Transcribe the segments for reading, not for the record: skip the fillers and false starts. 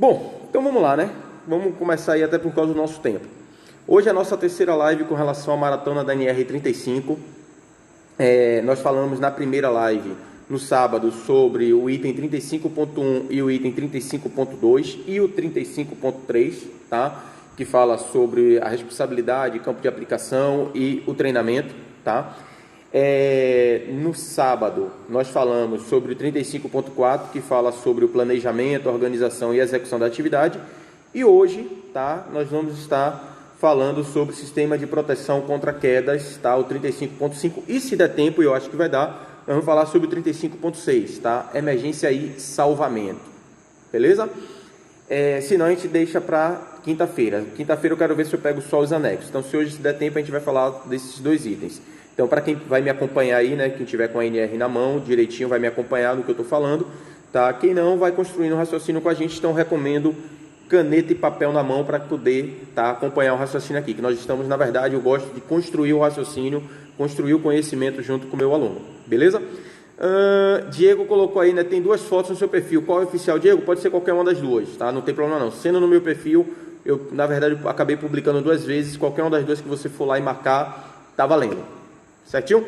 Bom, então vamos lá, né? Vamos começar aí até por causa do nosso tempo. Hoje é a nossa terceira live com relação à maratona da NR35. Nós falamos na primeira live, no sábado, sobre o item 35.1 e o item 35.2 e o 35.3, tá? Que fala sobre a responsabilidade, campo de aplicação e o treinamento, tá? No sábado, nós falamos sobre o 35.4, que fala sobre o planejamento, organização e execução da atividade. E hoje, tá, nós vamos estar falando sobre o sistema de proteção contra quedas, tá, o 35.5. E se der tempo, eu acho que vai dar, nós vamos falar sobre o 35.6, tá, emergência e salvamento. Beleza? Senão a gente deixa para quinta-feira. Quinta-feira eu quero ver se eu pego só os anexos. Então, se hoje se der tempo, a gente vai falar desses dois itens. Então, para quem vai me acompanhar aí, né, quem tiver com a NR na mão, direitinho, vai me acompanhar no que eu estou falando, tá? Quem não, vai construindo um raciocínio com a gente, então recomendo caneta e papel na mão para poder, tá, acompanhar o raciocínio aqui, que nós estamos, na verdade, eu gosto de construir o raciocínio, construir o conhecimento junto com o meu aluno, beleza? Diego colocou aí, né, tem duas fotos no seu perfil, qual é o oficial? Diego, pode ser qualquer uma das duas, tá? Não tem problema não, sendo no meu perfil, eu, na verdade, acabei publicando duas vezes, qualquer uma das duas que você for lá e marcar, tá valendo. Certinho?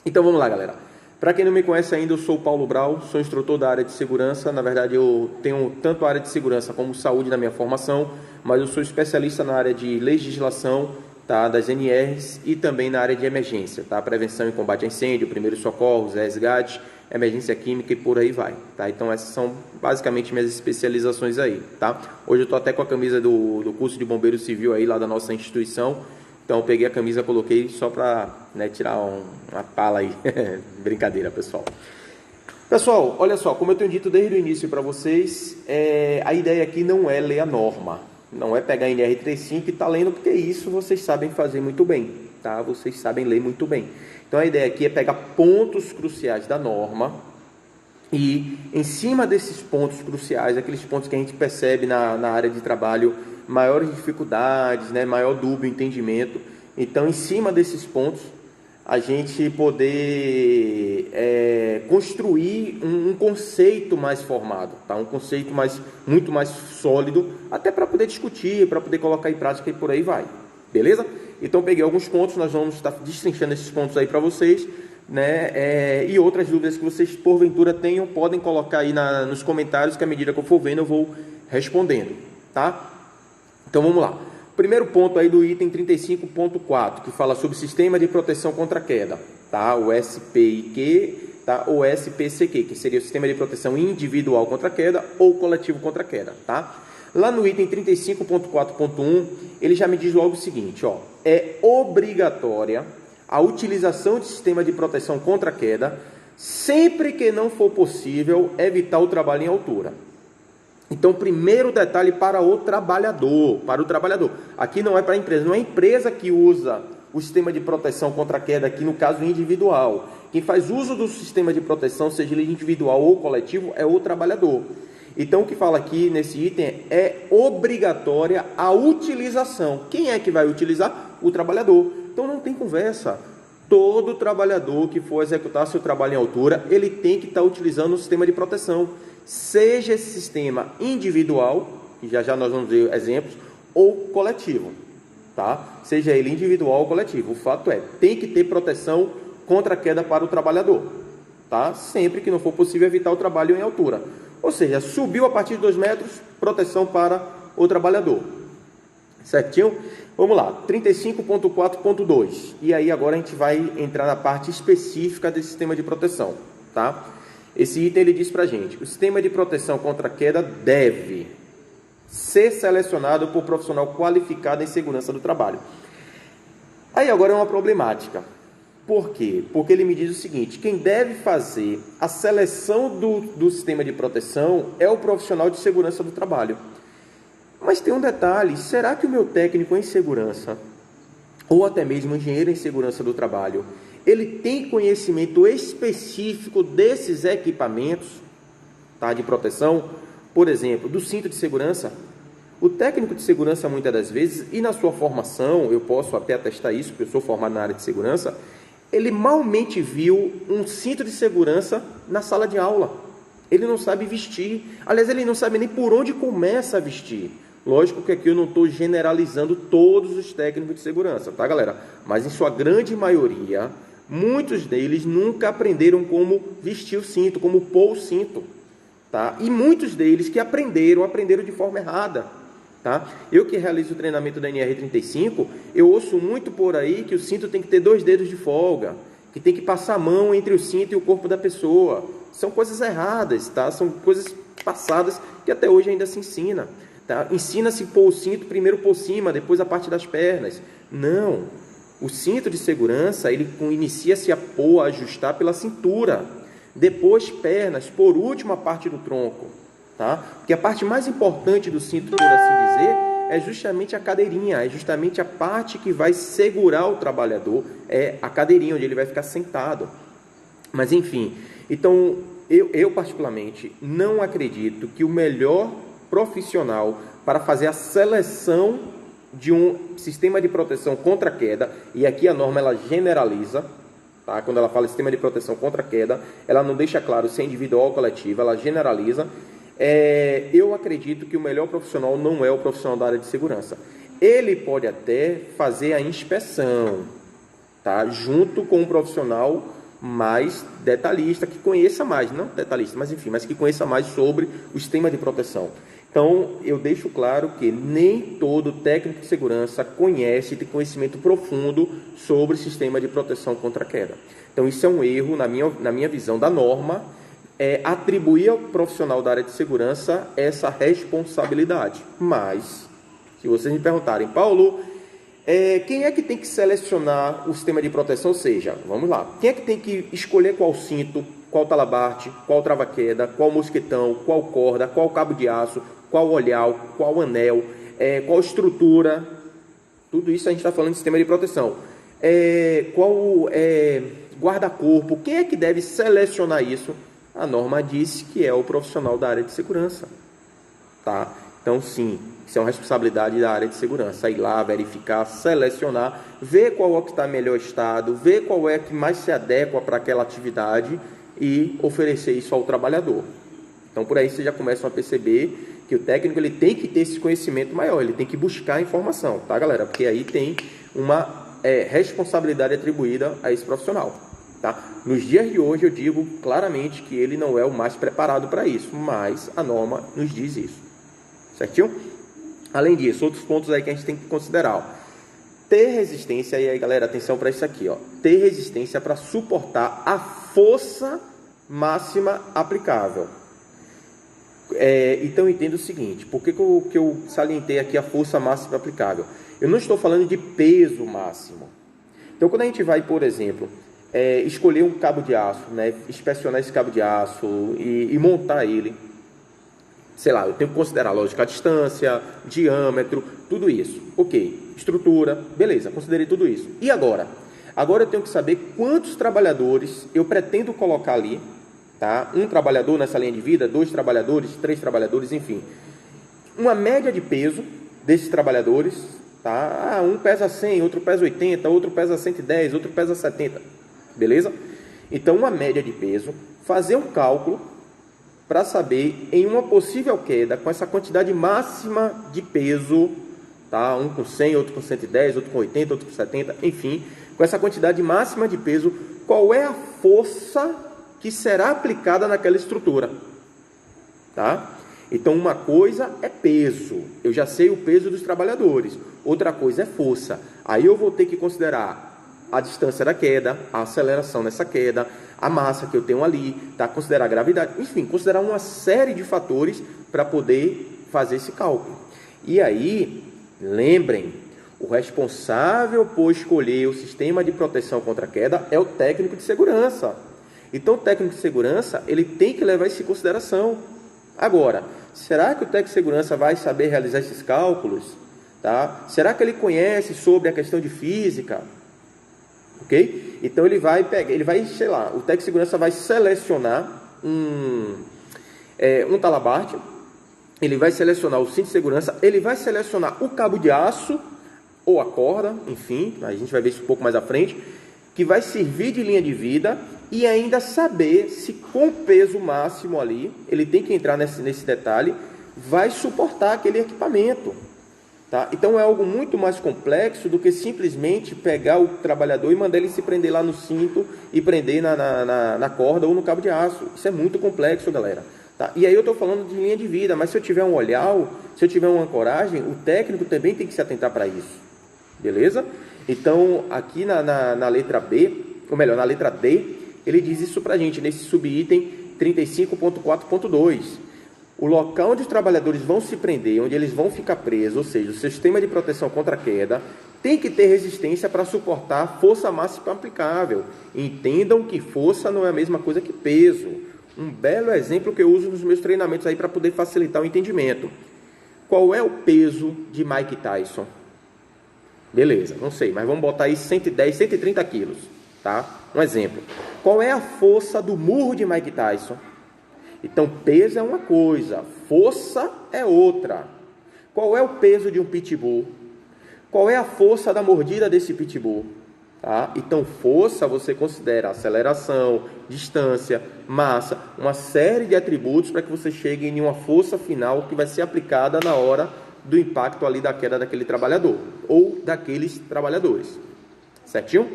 Então vamos lá, galera. Para quem não me conhece ainda, eu sou o Paulo Brau, sou instrutor da área de segurança. Na verdade, eu tenho tanto a área de segurança como saúde na minha formação, mas eu sou especialista na área de legislação, tá, das NRs e também na área de emergência, tá? Prevenção e combate a incêndio, primeiros socorros, resgate, emergência química e por aí vai, tá? Então essas são basicamente minhas especializações aí, tá? Hoje eu tô até com a camisa do curso de bombeiro civil aí lá da nossa instituição. Então eu peguei a camisa, coloquei só para, né, tirar uma pala aí. Brincadeira, pessoal. Pessoal, olha só, como eu tenho dito desde o início para vocês, a ideia aqui não é ler a norma, não é pegar a NR35 e tá lendo, porque isso vocês sabem fazer muito bem, tá? Vocês sabem ler muito bem. Então a ideia aqui é pegar pontos cruciais da norma e, em cima desses pontos cruciais, aqueles pontos que a gente percebe na área de trabalho, maiores dificuldades, né, maior dúbio entendimento. Então, em cima desses pontos, a gente poder construir um conceito mais formado, tá? Um conceito muito mais sólido, até para poder discutir, para poder colocar em prática e por aí vai. Beleza? Então, peguei alguns pontos, nós vamos estar destrinchando esses pontos aí para vocês, né? E outras dúvidas que vocês, porventura, tenham, podem colocar aí nos comentários, que à medida que eu for vendo, eu vou respondendo, tá? Então vamos lá. Primeiro ponto aí do item 35.4, que fala sobre sistema de proteção contra queda, tá? O SPIQ, tá? Ou SPCQ, que seria o sistema de proteção individual contra queda ou coletivo contra queda, tá? Lá no item 35.4.1, ele já me diz logo o seguinte, ó: é obrigatória a utilização de sistema de proteção contra queda sempre que não for possível evitar o trabalho em altura. Então, primeiro detalhe para o trabalhador, aqui não é para a empresa, não é a empresa que usa o sistema de proteção contra a queda, aqui no caso individual. Quem faz uso do sistema de proteção, seja ele individual ou coletivo, é o trabalhador. Então, o que fala aqui nesse item é obrigatória a utilização. Quem é que vai utilizar? O trabalhador. Então, não tem conversa. Todo trabalhador que for executar seu trabalho em altura, ele tem que estar utilizando o sistema de proteção. Seja esse sistema individual, que já nós vamos ver exemplos, ou coletivo, tá? Seja ele individual ou coletivo. O fato é, tem que ter proteção contra a queda para o trabalhador, tá? Sempre que não for possível evitar o trabalho em altura. Ou seja, subiu a partir de 2 metros, proteção para o trabalhador. Certinho? Vamos lá, 35.4.2. E aí agora a gente vai entrar na parte específica desse sistema de proteção, tá? Esse item ele diz pra gente: o sistema de proteção contra queda deve ser selecionado por profissional qualificado em segurança do trabalho. Aí agora é uma problemática. Por quê? Porque ele me diz o seguinte: quem deve fazer a seleção do sistema de proteção é o profissional de segurança do trabalho. Mas tem um detalhe: será que o meu técnico em segurança, ou até mesmo engenheiro em segurança do trabalho, ele tem conhecimento específico desses equipamentos, tá, de proteção? Por exemplo, do cinto de segurança. O técnico de segurança, muitas das vezes, e na sua formação, eu posso até atestar isso, porque eu sou formado na área de segurança, ele malmente viu um cinto de segurança na sala de aula. Ele não sabe vestir. Aliás, ele não sabe nem por onde começa a vestir. Lógico que aqui eu não estou generalizando todos os técnicos de segurança, tá, galera? Mas em sua grande maioria, muitos deles nunca aprenderam como vestir o cinto, como pôr o cinto, tá? E muitos deles que aprenderam de forma errada, tá? Eu que realizo o treinamento da NR35, eu ouço muito por aí que o cinto tem que ter 2 dedos de folga, que tem que passar a mão entre o cinto e o corpo da pessoa. São coisas erradas, tá? São coisas passadas que até hoje ainda se ensina. Tá? Ensina-se pôr o cinto primeiro por cima, depois a parte das pernas. Não. O cinto de segurança, ele inicia-se a pôr, a ajustar pela cintura. Depois pernas, por último a parte do tronco. Tá? Porque a parte mais importante do cinto, por assim dizer, é justamente a cadeirinha. É justamente a parte que vai segurar o trabalhador. É a cadeirinha, onde ele vai ficar sentado. Mas enfim, então eu particularmente não acredito que o melhor profissional para fazer a seleção de um sistema de proteção contra queda, e aqui a norma ela generaliza, tá? Quando ela fala sistema de proteção contra queda, ela não deixa claro se é individual ou coletivo, ela generaliza. Eu acredito que o melhor profissional não é o profissional da área de segurança. Ele pode até fazer a inspeção, tá? Junto com um profissional mais detalhista, que conheça mais, não detalhista, mas enfim, mas que conheça mais sobre o sistema de proteção. Então, eu deixo claro que nem todo técnico de segurança conhece, tem conhecimento profundo sobre o sistema de proteção contra queda. Então, isso é um erro, na minha visão da norma, atribuir ao profissional da área de segurança essa responsabilidade. Mas, se vocês me perguntarem, Paulo, quem é que tem que selecionar o sistema de proteção? Ou seja, vamos lá, quem é que tem que escolher qual cinto, qual talabarte, qual trava-queda, qual mosquetão, qual corda, qual cabo de aço, qual olhal, qual anel, qual estrutura? Tudo isso a gente está falando de sistema de proteção. Qual guarda-corpo? Quem é que deve selecionar isso? A norma diz que é o profissional da área de segurança, tá? Então, sim, isso é uma responsabilidade da área de segurança. Ir lá, verificar, selecionar, ver qual é o que está em melhor estado, ver qual é que mais se adequa para aquela atividade e oferecer isso ao trabalhador. Então, por aí vocês já começam a perceber que o técnico ele tem que ter esse conhecimento maior, ele tem que buscar a informação, tá, galera? Porque aí tem uma responsabilidade atribuída a esse profissional, tá? Nos dias de hoje eu digo claramente que ele não é o mais preparado para isso, mas a norma nos diz isso, certinho? Além disso, outros pontos aí que a gente tem que considerar, ó. Ter resistência, e aí galera, atenção para isso aqui, ó. Ter resistência para suportar a força máxima aplicável. Então eu entendo o seguinte, por que eu salientei aqui a força máxima aplicável? Eu não estou falando de peso máximo. Então quando a gente vai, por exemplo, escolher um cabo de aço, né, inspecionar esse cabo de aço e montar ele, sei lá, eu tenho que considerar lógica, a distância, diâmetro, tudo isso. Ok, estrutura, beleza, considerei tudo isso. E agora? Agora eu tenho que saber quantos trabalhadores eu pretendo colocar ali, tá? Um trabalhador nessa linha de vida, 2 trabalhadores, 3 trabalhadores, enfim. Uma média de peso desses trabalhadores, tá? Um pesa 100, outro pesa 80, outro pesa 110, outro pesa 70, beleza? Então, uma média de peso, fazer um cálculo para saber, em uma possível queda, com essa quantidade máxima de peso, tá? Um com 100, outro com 110, outro com 80, outro com 70, enfim, com essa quantidade máxima de peso, qual é a força que será aplicada naquela estrutura, tá? Então, uma coisa é peso, eu já sei o peso dos trabalhadores, outra coisa é força, aí eu vou ter que considerar a distância da queda, a aceleração nessa queda, a massa que eu tenho ali, tá? Considerar a gravidade, enfim, considerar uma série de fatores para poder fazer esse cálculo. E aí, lembrem, o responsável por escolher o sistema de proteção contra a queda é o técnico de segurança. Então, o técnico de segurança, ele tem que levar isso em consideração. Agora, será que o técnico de segurança vai saber realizar esses cálculos? Tá? Será que ele conhece sobre a questão de física? Ok? Então, ele vai, sei lá, o técnico de segurança vai selecionar um talabarte, ele vai selecionar o cinto de segurança, ele vai selecionar o cabo de aço ou a corda, enfim, a gente vai ver isso um pouco mais à frente, que vai servir de linha de vida e ainda saber se com o peso máximo ali, ele tem que entrar nesse detalhe, vai suportar aquele equipamento. Tá? Então é algo muito mais complexo do que simplesmente pegar o trabalhador e mandar ele se prender lá no cinto e prender na corda ou no cabo de aço. Isso é muito complexo, galera. Tá? E aí eu estou falando de linha de vida, mas se eu tiver um olhar, se eu tiver uma ancoragem, o técnico também tem que se atentar para isso. Beleza? Então aqui na letra B, ou melhor, na letra D, ele diz isso para a gente, nesse subitem 35.4.2. O local onde os trabalhadores vão se prender, onde eles vão ficar presos, ou seja, o sistema de proteção contra a queda, tem que ter resistência para suportar a força máxima aplicável. Entendam que força não é a mesma coisa que peso. Um belo exemplo que eu uso nos meus treinamentos aí para poder facilitar o entendimento. Qual é o peso de Mike Tyson? Beleza, não sei, mas vamos botar aí 110, 130 quilos, tá? Um exemplo. Qual é a força do murro de Mike Tyson? Então, peso é uma coisa, força é outra. Qual é o peso de um pitbull? Qual é a força da mordida desse pitbull? Tá? Então, força você considera aceleração, distância, massa, uma série de atributos para que você chegue em uma força final que vai ser aplicada na hora do impacto ali da queda daquele trabalhador ou daqueles trabalhadores. Certinho?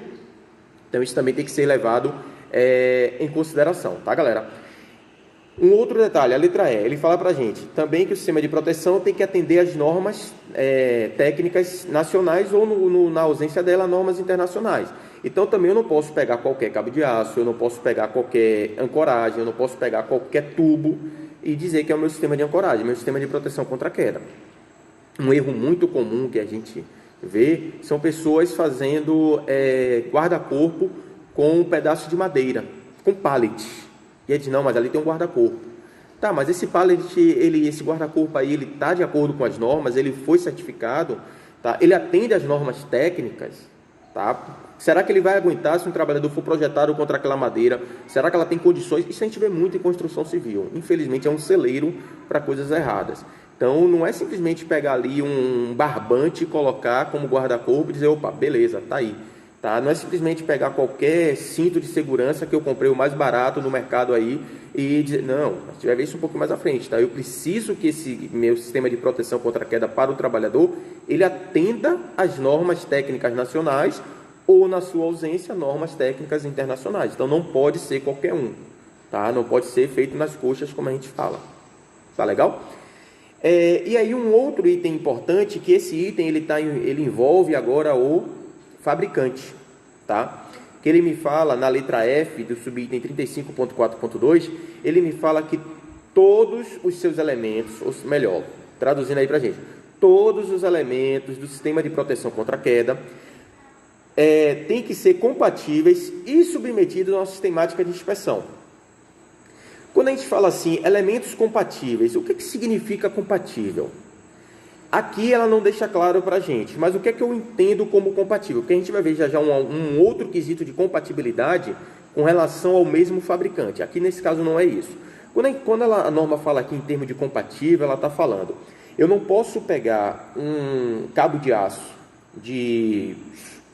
Então, isso também tem que ser levado em consideração, tá, galera? Um outro detalhe, a letra E, ele fala para a gente também que o sistema de proteção tem que atender às normas técnicas nacionais ou, na ausência dela, normas internacionais. Então, também eu não posso pegar qualquer cabo de aço, eu não posso pegar qualquer ancoragem, eu não posso pegar qualquer tubo e dizer que é o meu sistema de ancoragem, meu sistema de proteção contra a queda. Um erro muito comum que a gente vê são pessoas fazendo guarda-corpo com um pedaço de madeira, com pallet. E ele diz, não, mas ali tem um guarda-corpo. Tá, mas esse pallet, esse guarda-corpo aí, ele está de acordo com as normas, ele foi certificado, tá? Ele atende às normas técnicas, tá? Será que ele vai aguentar se um trabalhador for projetado contra aquela madeira? Será que ela tem condições? Isso a gente vê muito em construção civil. Infelizmente é um celeiro para coisas erradas. Então não é simplesmente pegar ali um barbante e colocar como guarda-corpo e dizer, opa, beleza, tá aí. Tá? Não é simplesmente pegar qualquer cinto de segurança que eu comprei o mais barato no mercado aí e dizer, não, a gente vai ver isso um pouco mais à frente, tá? Eu preciso que esse meu sistema de proteção contra a queda para o trabalhador, ele atenda às normas técnicas nacionais ou, na sua ausência, normas técnicas internacionais. Então não pode ser qualquer um, tá? Não pode ser feito nas coxas, como a gente fala. Tá legal? E aí um outro item importante, que esse item ele envolve agora o fabricante, tá? Que ele me fala na letra F do subitem 35.4.2, ele me fala que todos os seus elementos, ou melhor, traduzindo aí pra gente, todos os elementos do sistema de proteção contra a queda têm que ser compatíveis e submetidos a uma sistemática de inspeção. Quando a gente fala assim, elementos compatíveis, o que significa compatível? Aqui ela não deixa claro para a gente, mas o que é que eu entendo como compatível? Porque a gente vai ver já um outro quesito de compatibilidade com relação ao mesmo fabricante. Aqui nesse caso não é isso. Quando a norma fala aqui em termos de compatível, ela está falando, eu não posso pegar um cabo de aço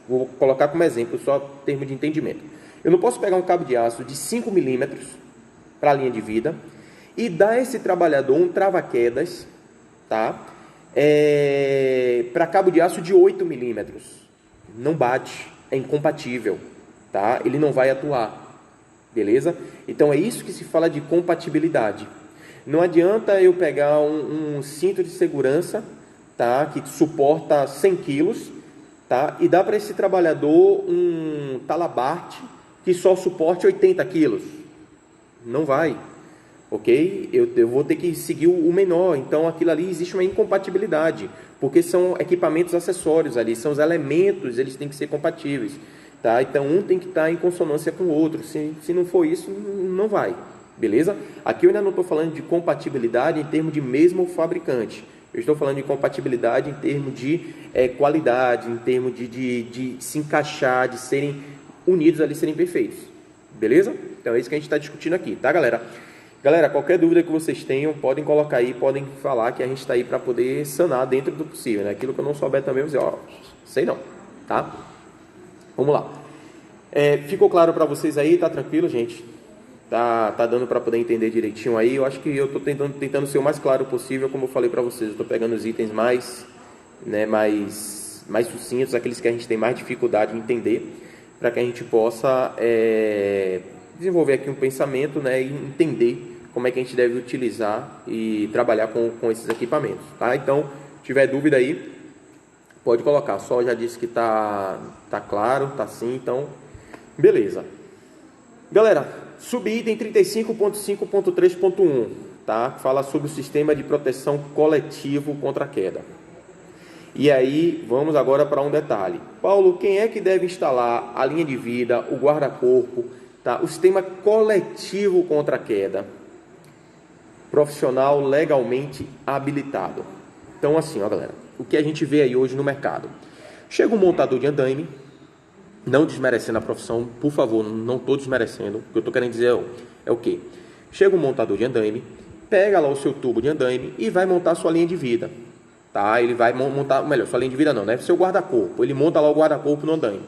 vou colocar como exemplo, só termo de entendimento. Eu não posso pegar um cabo de aço de 5 milímetros para a linha de vida e dar a esse trabalhador um trava-quedas, tá? Para cabo de aço de 8 milímetros. Não bate, é incompatível, tá? Ele não vai atuar, beleza? Então é isso que se fala de compatibilidade. Não adianta eu pegar um cinto de segurança, tá? Que suporta 100 quilos, tá? E dar para esse trabalhador um talabarte que só suporte 80 quilos. Não vai. Ok? Eu vou ter que seguir o menor. Então, aquilo ali existe uma incompatibilidade, porque são equipamentos acessórios ali, são os elementos, eles têm que ser compatíveis, tá? Então, um tem que estar em consonância com o outro. Se não for isso, não vai, beleza? Aqui eu ainda não estou falando de compatibilidade em termos de mesmo fabricante. Eu estou falando de compatibilidade em termos de qualidade, em termos de se encaixar, de serem unidos ali, serem perfeitos, beleza? Então, é isso que a gente está discutindo aqui, tá, galera? Galera, qualquer dúvida que vocês tenham, podem colocar aí, podem falar que a gente está aí para poder sanar dentro do possível, né? Aquilo que eu não souber também, eu vou dizer, sei não, tá? Vamos lá. Ficou claro para vocês aí? Tá tranquilo, gente? Tá dando para poder entender direitinho aí? Eu acho que eu estou tentando ser o mais claro possível, como eu falei para vocês. Eu estou pegando os itens mais sucintos, aqueles que a gente tem mais dificuldade em entender, para que a gente possa desenvolver aqui um pensamento, né, e entender como é que a gente deve utilizar e trabalhar com esses equipamentos, tá? Então, se tiver dúvida aí, pode colocar. Só já disse que tá claro, tá sim, então beleza. Galera, subitem 35.5.3.1, tá? Fala sobre o sistema de proteção coletivo contra a queda. E aí, vamos agora para um detalhe. Paulo, quem é que deve instalar a linha de vida, o guarda-corpo, tá? O sistema coletivo contra a queda? Profissional legalmente habilitado. Então, assim, ó, galera, o que a gente vê aí hoje no mercado? Chega um montador de andaime, não desmerecendo a profissão, por favor, não estou desmerecendo. O que eu estou querendo dizer é o quê? Chega um montador de andaime, pega lá o seu tubo de andaime e vai montar a sua linha de vida, tá? Ele vai montar, melhor, sua linha de vida não, né? Seu guarda-corpo, ele monta lá o guarda-corpo no andaime,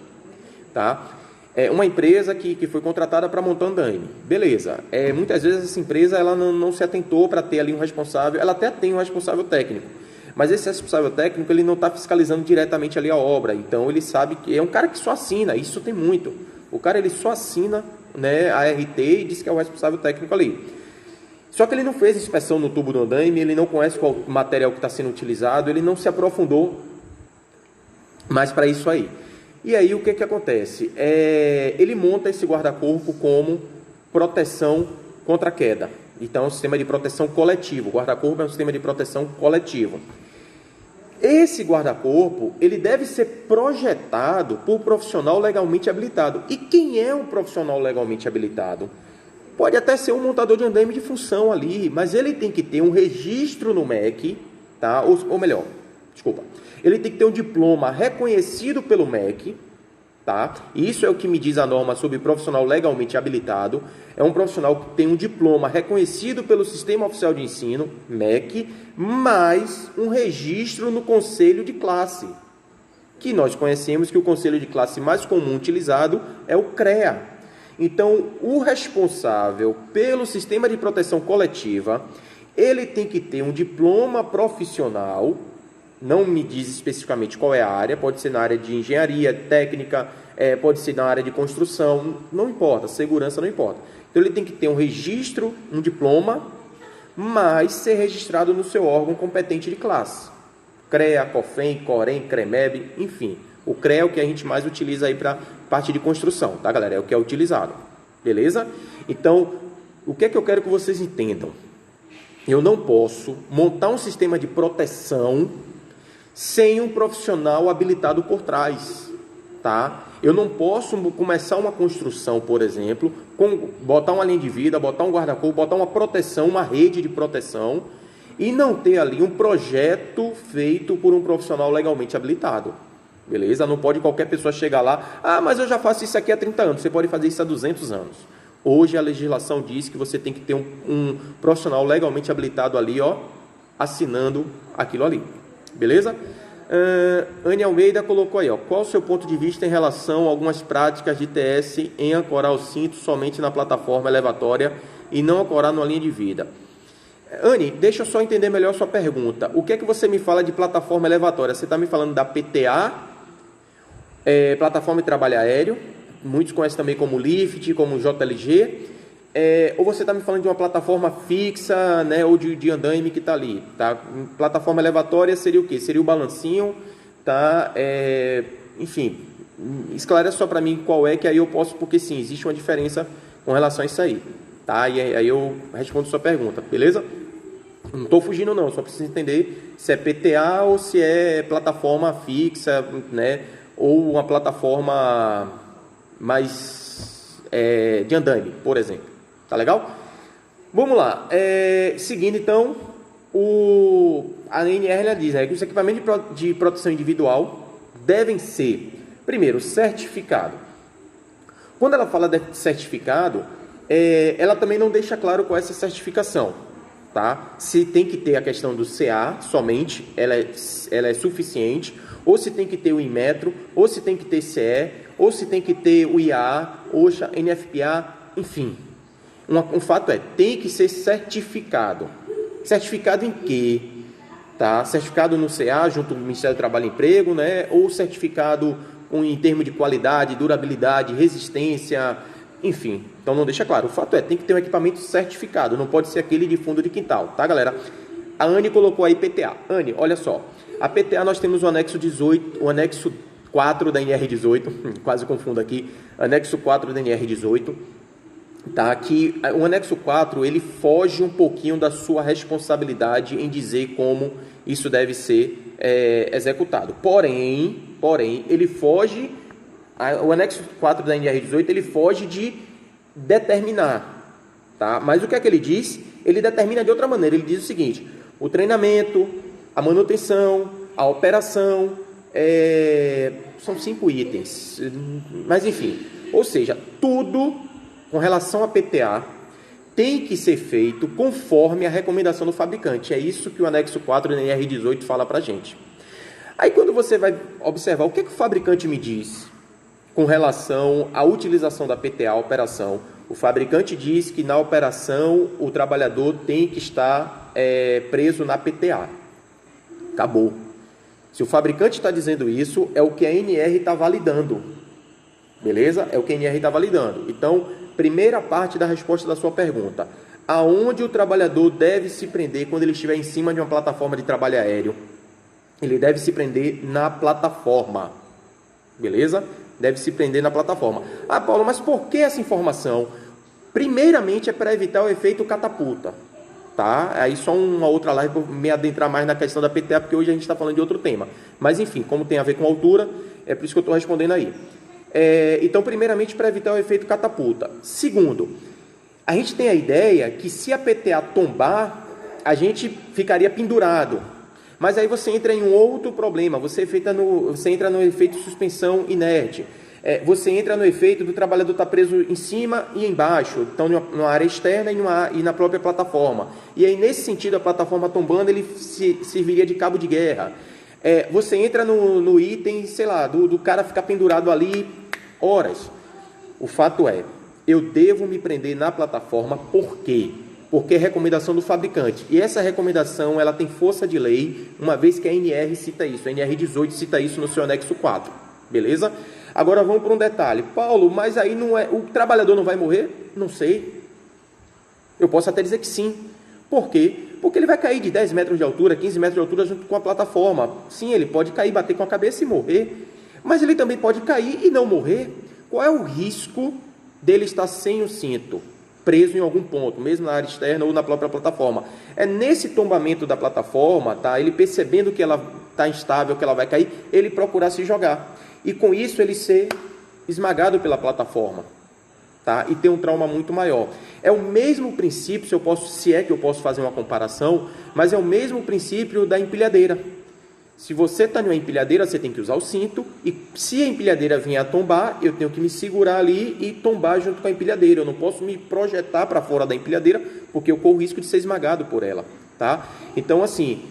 tá? É uma empresa que foi contratada para montar andaime, beleza. Muitas vezes essa empresa ela não se atentou para ter ali um responsável, ela até tem um responsável técnico, mas esse responsável técnico ele não está fiscalizando diretamente ali a obra, então ele sabe que é um cara que só assina, isso tem muito. O cara ele só assina, né, a RT e diz que é o responsável técnico ali. Só que ele não fez inspeção no tubo do andaime, ele não conhece qual material que está sendo utilizado, ele não se aprofundou mais para isso aí. E aí o que acontece? Ele monta esse guarda-corpo como proteção contra a queda. Então é um sistema de proteção coletivo. O guarda-corpo é um sistema de proteção coletivo. Esse guarda-corpo, ele deve ser projetado por profissional legalmente habilitado. E quem é um profissional legalmente habilitado? Pode até ser um montador de andaime de função ali, mas ele tem que ter um registro no MEC, tá? Ou melhor, desculpa. Ele tem que ter um diploma reconhecido pelo MEC, tá? Isso é o que me diz a norma sobre profissional legalmente habilitado. É um profissional que tem um diploma reconhecido pelo Sistema Oficial de Ensino, MEC, mais um registro no Conselho de Classe, que nós conhecemos que o Conselho de Classe mais comum utilizado é o CREA. Então, o responsável pelo Sistema de Proteção Coletiva, ele tem que ter um diploma profissional. Não me diz especificamente qual é a área, pode ser na área de engenharia, técnica, pode ser na área de construção, não importa, segurança não importa. Então ele tem que ter um registro, um diploma, mas ser registrado no seu órgão competente de classe. CREA, COFEM, COREM, CREMEB, enfim. O CREA é o que a gente mais utiliza aí para parte de construção, tá, galera? É o que é utilizado, beleza? Então, o que é que eu quero que vocês entendam? Eu não posso montar um sistema de proteção sem um profissional habilitado por trás, tá? Eu não posso começar uma construção, por exemplo, botar uma linha de vida, botar um guarda-corpo, botar uma proteção, uma rede de proteção e não ter ali um projeto feito por um profissional legalmente habilitado, beleza? Não pode qualquer pessoa chegar lá, mas eu já faço isso aqui há 30 anos, você pode fazer isso há 200 anos. Hoje a legislação diz que você tem que ter um profissional legalmente habilitado ali, ó, assinando aquilo ali. Beleza? Anne Almeida colocou aí, ó, qual o seu ponto de vista em relação a algumas práticas de TS em ancorar o cinto somente na plataforma elevatória e não ancorar numa linha de vida? Anne, deixa eu só entender melhor a sua pergunta. O que é que você me fala de plataforma elevatória? Você está me falando da PTA, plataforma de trabalho aéreo, muitos conhecem também como Lift, como JLG, ou você está me falando de uma plataforma fixa, né, ou de andaime que está ali, tá? Plataforma elevatória seria o quê? Seria o balancinho, tá? Enfim, esclarece só para mim qual é, que aí eu posso, porque sim, existe uma diferença com relação a isso aí, tá? E aí eu respondo a sua pergunta, beleza? Não estou fugindo não, só preciso entender se é PTA ou se é plataforma fixa, né, ou uma plataforma mais de andaime, por exemplo. Tá legal? Vamos lá. Seguindo, então, a NR diz, né, que os equipamentos de proteção individual devem ser, primeiro, certificado. Quando ela fala de certificado, ela também não deixa claro qual é essa certificação. Tá? Se tem que ter a questão do CA somente, ela é suficiente, ou se tem que ter o Inmetro, ou se tem que ter CE, ou se tem que ter o IAA, OSHA, NFPA, enfim. Um fato é, tem que ser certificado. Certificado em quê? Tá? Certificado no CA, junto ao Ministério do Trabalho e Emprego, né? Ou certificado em termos de qualidade, durabilidade, resistência, enfim. Então não deixa claro. O fato é, tem que ter um equipamento certificado, não pode ser aquele de fundo de quintal, tá, galera? A Anne colocou aí PTA. Anne, olha só. A PTA nós temos o anexo 18, o anexo 4 da NR18, quase confundo aqui, anexo 4 da NR18, tá? Que o anexo 4, ele foge um pouquinho da sua responsabilidade em dizer como isso deve ser executado. Porém, ele foge, o anexo 4 da NR18, ele foge de determinar, tá? Mas o que é que ele diz? Ele determina de outra maneira, ele diz o seguinte: o treinamento, a manutenção, a operação, são 5 itens, mas enfim, ou seja, tudo com relação a PTA tem que ser feito conforme a recomendação do fabricante. É isso que o anexo 4 da NR18 fala para a gente. Aí quando você vai observar o que o fabricante me diz com relação à utilização da PTA, a operação, o fabricante diz que na operação o trabalhador tem que estar preso na PTA. Acabou. Se o fabricante está dizendo isso, é o que a NR está validando. Beleza? É o que a NR está validando. Então, primeira parte da resposta da sua pergunta. Aonde o trabalhador deve se prender quando ele estiver em cima de uma plataforma de trabalho aéreo? Ele deve se prender na plataforma. Beleza? Deve se prender na plataforma. Ah, Paulo, mas por que essa informação? Primeiramente é para evitar o efeito catapulta. Tá? Aí só uma outra live para me adentrar mais na questão da PTA, porque hoje a gente está falando de outro tema. Mas enfim, como tem a ver com altura, é por isso que eu estou respondendo aí. Então, primeiramente, para evitar o efeito catapulta. Segundo, a gente tem a ideia que se a PTA tombar, a gente ficaria pendurado. Mas aí você entra em um outro problema, você entra no efeito suspensão inerte. Você entra no efeito do trabalhador estar preso em cima e embaixo, então numa área externa e na própria plataforma. E aí, nesse sentido, a plataforma tombando, ele serviria de cabo de guerra. Você entra no item, sei lá, do cara ficar pendurado ali horas. O fato é, eu devo me prender na plataforma, por quê? Porque é recomendação do fabricante. E essa recomendação, ela tem força de lei, uma vez que a NR cita isso. A NR18 cita isso no seu anexo 4. Beleza? Agora vamos para um detalhe. Paulo, mas aí o trabalhador não vai morrer? Não sei. Eu posso até dizer que sim. Por quê? Porque ele vai cair de 10 metros de altura, 15 metros de altura junto com a plataforma. Sim, ele pode cair, bater com a cabeça e morrer. Mas ele também pode cair e não morrer. Qual é o risco dele estar sem o cinto, preso em algum ponto, mesmo na área externa ou na própria plataforma? É nesse tombamento da plataforma, tá? Ele percebendo que ela está instável, que ela vai cair, ele procurar se jogar. E com isso ele ser esmagado pela plataforma, tá? E ter um trauma muito maior. É o mesmo princípio, se é que eu posso fazer uma comparação, mas é o mesmo princípio da empilhadeira. Se você está numa empilhadeira, você tem que usar o cinto, e se a empilhadeira vier a tombar, eu tenho que me segurar ali e tombar junto com a empilhadeira. Eu não posso me projetar para fora da empilhadeira, porque eu corro o risco de ser esmagado por ela, tá? Então, assim,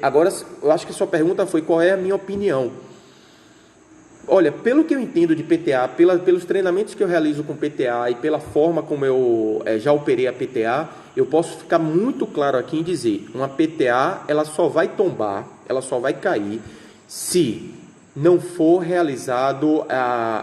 agora eu acho que a sua pergunta foi qual é a minha opinião. Olha, pelo que eu entendo de PTA, pelos treinamentos que eu realizo com PTA e pela forma como eu já operei a PTA, eu posso ficar muito claro aqui em dizer, uma PTA, ela só vai tombar, ela só vai cair se não for realizado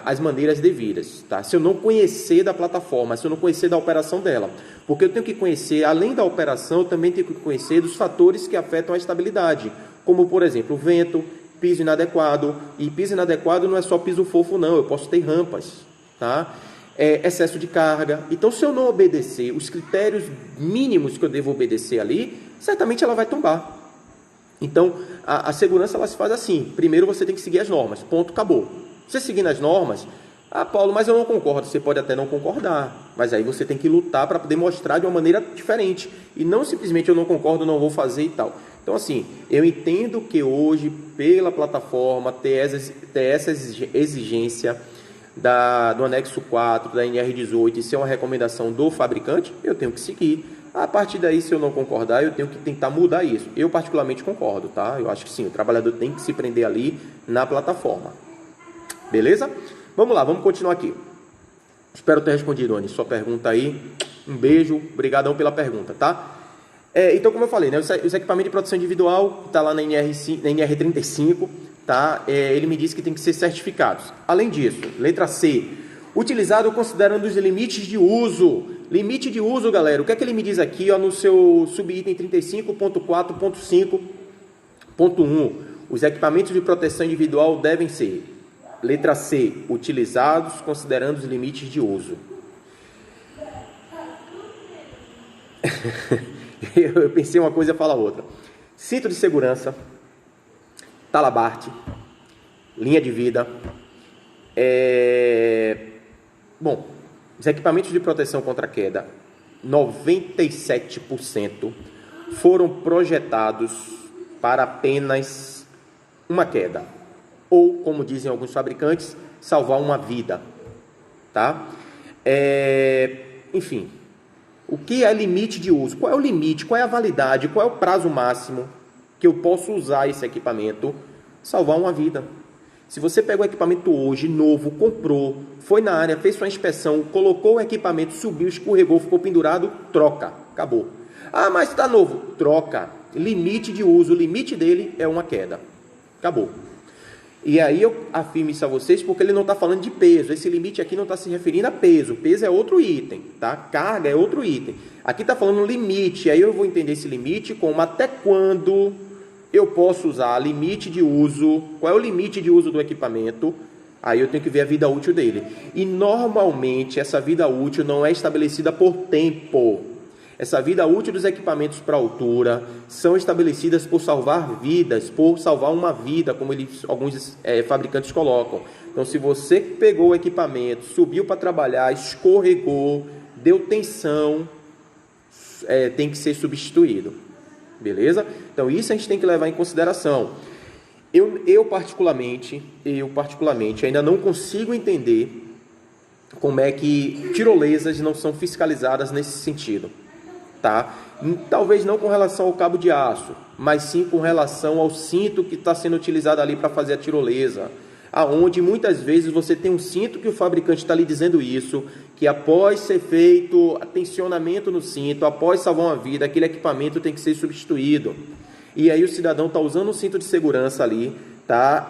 as maneiras devidas, tá? Se eu não conhecer da plataforma, se eu não conhecer da operação dela, porque eu tenho que conhecer, além da operação, eu também tenho que conhecer dos fatores que afetam a estabilidade, como, por exemplo, o vento, piso inadequado, e piso inadequado não é só piso fofo não, eu posso ter rampas, tá? Excesso de carga. Então, se eu não obedecer os critérios mínimos que eu devo obedecer ali, certamente ela vai tombar. Então, a segurança ela se faz assim, primeiro você tem que seguir as normas, ponto, acabou. Você seguindo as normas, Paulo, mas eu não concordo, você pode até não concordar, mas aí você tem que lutar para poder mostrar de uma maneira diferente, e não simplesmente eu não concordo, não vou fazer e tal. Então, assim, eu entendo que hoje, pela plataforma, ter essa exigência do anexo 4, da NR18, e ser uma recomendação do fabricante, eu tenho que seguir. A partir daí, se eu não concordar, eu tenho que tentar mudar isso. Eu, particularmente, concordo, tá? Eu acho que sim, o trabalhador tem que se prender ali na plataforma. Beleza? Vamos lá, vamos continuar aqui. Espero ter respondido, Anny, sua pergunta aí. Um beijo, obrigadão pela pergunta, tá? Então, como eu falei, né, os equipamentos de proteção individual, está lá na NR35, tá? Ele me disse que tem que ser certificados. Além disso, letra C, utilizado considerando os limites de uso. Limite de uso, galera, o que é que ele me diz aqui, ó, no seu subitem 35.4.5.1? Os equipamentos de proteção individual devem ser, letra C, utilizados considerando os limites de uso. Eu pensei uma coisa e falo outra. Cinto de segurança, talabarte, linha de vida. Bom, os equipamentos de proteção contra queda, 97% foram projetados para apenas uma queda. Ou, como dizem alguns fabricantes, salvar uma vida. Tá? Enfim. O que é limite de uso? Qual é o limite? Qual é a validade? Qual é o prazo máximo que eu posso usar esse equipamento? Salvar uma vida. Se você pega o equipamento hoje, novo, comprou, foi na área, fez sua inspeção, colocou o equipamento, subiu, escorregou, ficou pendurado, troca. Acabou. Ah, mas está novo. Troca. Limite de uso. O limite dele é uma queda. Acabou. E aí eu afirmo isso a vocês porque ele não está falando de peso. Esse limite aqui não está se referindo a peso. Peso é outro item, tá? Carga é outro item. Aqui está falando limite. Aí eu vou entender esse limite como até quando eu posso usar limite de uso. Qual é o limite de uso do equipamento? Aí eu tenho que ver a vida útil dele. E normalmente essa vida útil não é estabelecida por tempo. Essa vida útil dos equipamentos para altura são estabelecidas por salvar vidas, por salvar uma vida, como alguns fabricantes colocam. Então, se você pegou o equipamento, subiu para trabalhar, escorregou, deu tensão, tem que ser substituído. Beleza? Então, isso a gente tem que levar em consideração. Eu particularmente, ainda não consigo entender como é que tirolesas não são fiscalizadas nesse sentido. Tá? Talvez não com relação ao cabo de aço, mas sim com relação ao cinto que está sendo utilizado ali para fazer a tirolesa, aonde muitas vezes você tem um cinto que o fabricante está lhe dizendo isso, que após ser feito tensionamento no cinto, após salvar uma vida, aquele equipamento tem que ser substituído. E aí o cidadão está usando um cinto de segurança ali, tá?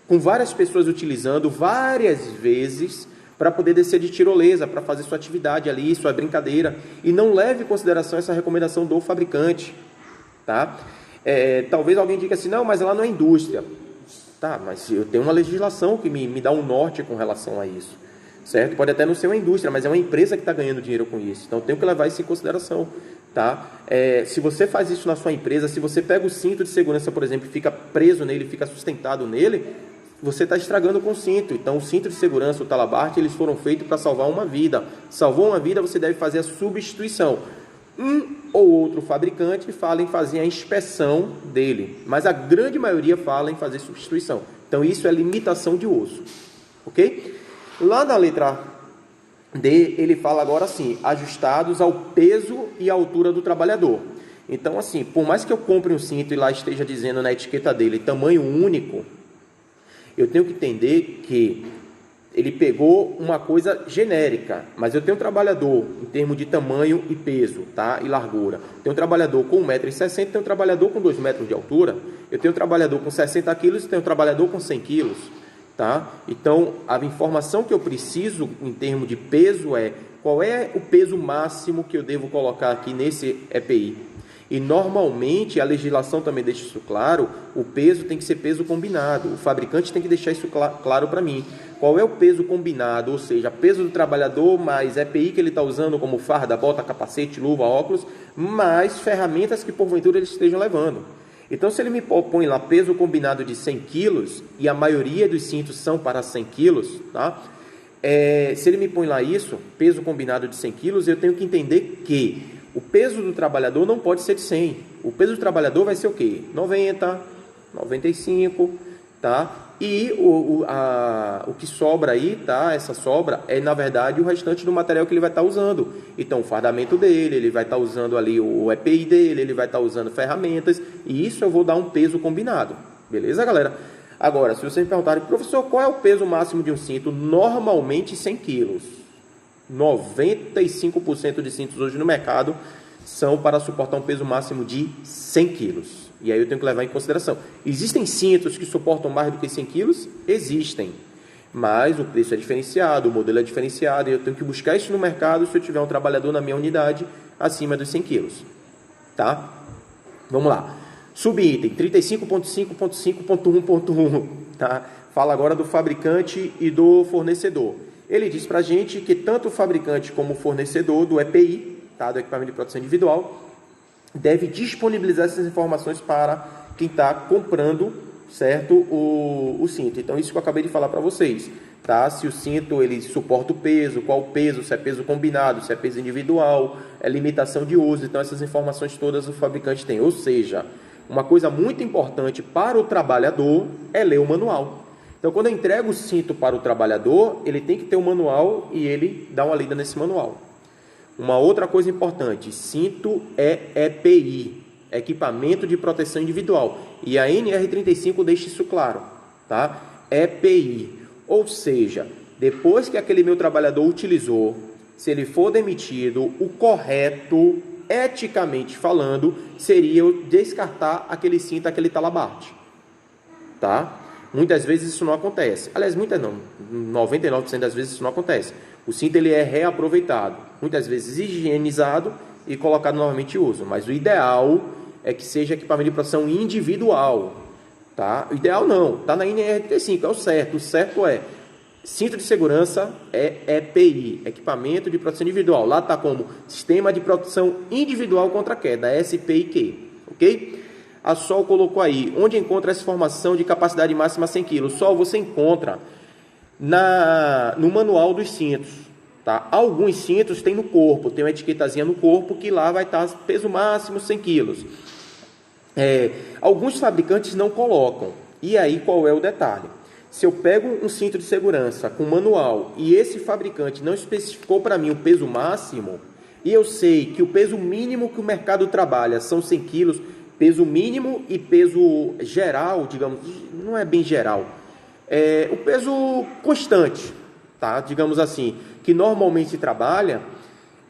Com várias pessoas utilizando várias vezes, para poder descer de tirolesa, para fazer sua atividade ali, sua brincadeira, e não leve em consideração essa recomendação do fabricante, tá? Talvez alguém diga assim, não, mas ela não é indústria. Tá, mas eu tenho uma legislação que me dá um norte com relação a isso, certo? Pode até não ser uma indústria, mas é uma empresa que está ganhando dinheiro com isso, então eu tenho que levar isso em consideração, tá? Se você faz isso na sua empresa, se você pega o cinto de segurança, por exemplo, e fica preso nele, fica sustentado nele, você está estragando com o cinto. Então, o cinto de segurança, o talabarte, eles foram feitos para salvar uma vida. Salvou uma vida, você deve fazer a substituição. Um ou outro fabricante fala em fazer a inspeção dele, mas a grande maioria fala em fazer substituição. Então, isso é limitação de uso. Ok? Lá na letra D, ele fala agora assim, ajustados ao peso e à altura do trabalhador. Então, assim, por mais que eu compre um cinto e lá esteja dizendo na etiqueta dele tamanho único, eu tenho que entender que ele pegou uma coisa genérica, mas eu tenho um trabalhador em termos de tamanho e peso, tá? E largura. Tenho um trabalhador com 1,60 m, tenho um trabalhador com 2 metros de altura, eu tenho um trabalhador com 60 kg e tenho um trabalhador com 100 kg, tá? Então, a informação que eu preciso em termos de peso é qual é o peso máximo que eu devo colocar aqui nesse EPI. E normalmente a legislação também deixa isso claro, o peso tem que ser peso combinado, o fabricante tem que deixar isso claro para mim. Qual é o peso combinado, ou seja, peso do trabalhador mais EPI que ele está usando como farda, bota, capacete, luva, óculos, mais ferramentas que porventura eles estejam levando. Então se ele me põe lá peso combinado de 100 quilos, e a maioria dos cintos são para 100 quilos, tá? Se ele me põe lá isso, peso combinado de 100 quilos, eu tenho que entender que o peso do trabalhador não pode ser de 100. O peso do trabalhador vai ser o quê? 90, 95, tá? E o que sobra aí, tá? Essa sobra é, na verdade, o restante do material que ele vai estar usando. Então, o fardamento dele, ele vai estar usando ali o EPI dele, ele vai estar usando ferramentas, e isso eu vou dar um peso combinado. Beleza, galera? Agora, se vocês me perguntarem, professor, qual é o peso máximo de um cinto? Normalmente 100 quilos. 95% de cintos hoje no mercado são para suportar um peso máximo de 100 quilos. E aí eu tenho que levar em consideração. Existem cintos que suportam mais do que 100 quilos? Existem. Mas o preço é diferenciado, o modelo é diferenciado, e eu tenho que buscar isso no mercado se eu tiver um trabalhador na minha unidade acima dos 100 quilos. Tá? Vamos lá. Subitem 35.5.5.1.1, tá? Fala agora do fabricante e do fornecedor. Ele diz para a gente que tanto o fabricante como o fornecedor do EPI, tá? Do equipamento de proteção individual, deve disponibilizar essas informações para quem está comprando, certo, o cinto. Então, isso que eu acabei de falar para vocês, tá? Se o cinto ele suporta o peso, qual o peso, se é peso combinado, se é peso individual, é limitação de uso. Então, essas informações todas o fabricante tem. Ou seja, uma coisa muito importante para o trabalhador é ler o manual. Então, quando eu entrego o cinto para o trabalhador, ele tem que ter um manual e ele dá uma lida nesse manual. Uma outra coisa importante, cinto é EPI, equipamento de proteção individual. E a NR35 deixa isso claro, tá? EPI. Ou seja, depois que aquele meu trabalhador utilizou, se ele for demitido, o correto, eticamente falando, seria eu descartar aquele cinto, aquele talabarte, tá? Muitas vezes isso não acontece. Aliás, muitas não, 99% das vezes isso não acontece. O cinto ele é reaproveitado, muitas vezes higienizado e colocado novamente em uso. Mas o ideal é que seja equipamento de proteção individual, tá? O ideal não, tá na NR35, é o certo. O certo é cinto de segurança é EPI, equipamento de proteção individual. Lá está como sistema de proteção individual contra queda, SPIQ, ok? A Sol colocou aí, onde encontra essa informação de capacidade máxima 100 kg? Sol, você encontra no manual dos cintos, tá? Alguns cintos tem no corpo, tem uma etiquetazinha no corpo que lá vai estar peso máximo 100 kg. Alguns fabricantes não colocam. E aí qual é o detalhe? Se eu pego um cinto de segurança com manual e esse fabricante não especificou para mim o peso máximo, e eu sei que o peso mínimo que o mercado trabalha são 100 quilos, peso mínimo e peso geral, digamos, não é bem geral, o peso constante, tá? Digamos assim, que normalmente trabalha,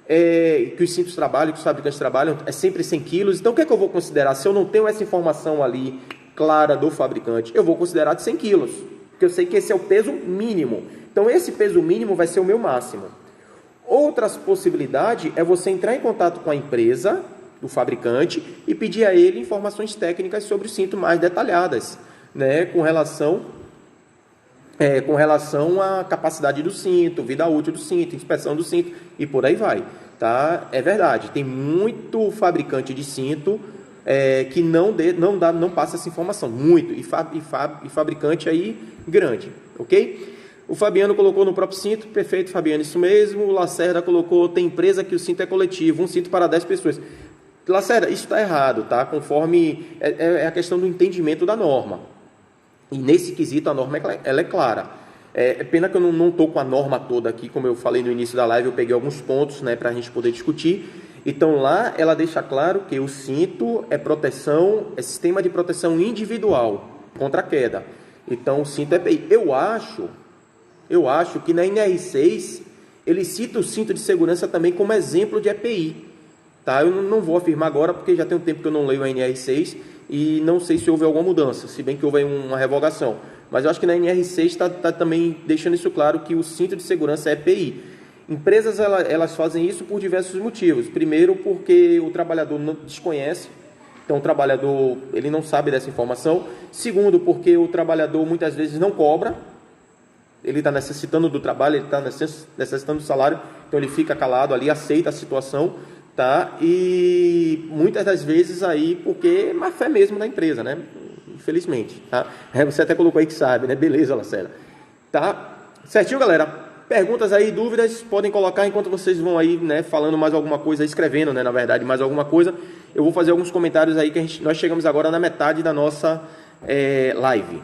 que os cintos trabalham, que os fabricantes trabalham, é sempre 100 quilos. Então, o que é que eu vou considerar? Se eu não tenho essa informação ali clara do fabricante, eu vou considerar de 100 quilos, porque eu sei que esse é o peso mínimo. Então, esse peso mínimo vai ser o meu máximo. Outras possibilidades é você entrar em contato com a empresa, do fabricante, e pedir a ele informações técnicas sobre o cinto mais detalhadas, né, com relação à capacidade do cinto, vida útil do cinto, inspeção do cinto e por aí vai, tá? É verdade, tem muito fabricante de cinto que não passa essa informação, muito, e fabricante aí grande, ok? O Fabiano colocou no próprio cinto, perfeito, Fabiano, isso mesmo. O Lacerda colocou, tem empresa que o cinto é coletivo, um cinto para 10 pessoas. Lacerda, isso está errado, tá? Conforme é a questão do entendimento da norma. E nesse quesito a norma ela é clara. É pena que eu não estou com a norma toda aqui, como eu falei no início da live, eu peguei alguns pontos, né, para a gente poder discutir. Então lá ela deixa claro que o cinto é sistema de proteção individual contra a queda. Então o cinto é EPI. Eu acho que na NR6 ele cita o cinto de segurança também como exemplo de EPI. Tá? Eu não vou afirmar agora porque já tem um tempo que eu não leio a NR6 e não sei se houve alguma mudança, se bem que houve uma revogação. Mas eu acho que na NR6 está também deixando isso claro que o cinto de segurança é EPI. Empresas elas fazem isso por diversos motivos. Primeiro, porque o trabalhador não desconhece, então o trabalhador ele não sabe dessa informação. Segundo, porque o trabalhador muitas vezes não cobra, ele está necessitando do trabalho, ele está necessitando do salário, então ele fica calado ali, aceita a situação. Tá? E muitas das vezes aí, porque é má fé mesmo da empresa, né? Infelizmente, tá? Você até colocou aí que sabe, né? Beleza, Lacerda. Tá? Certinho, galera? Perguntas aí, dúvidas, podem colocar enquanto vocês vão aí, né? Falando mais alguma coisa, escrevendo, né? Na verdade, mais alguma coisa. Eu vou fazer alguns comentários aí que nós chegamos agora na metade da nossa live.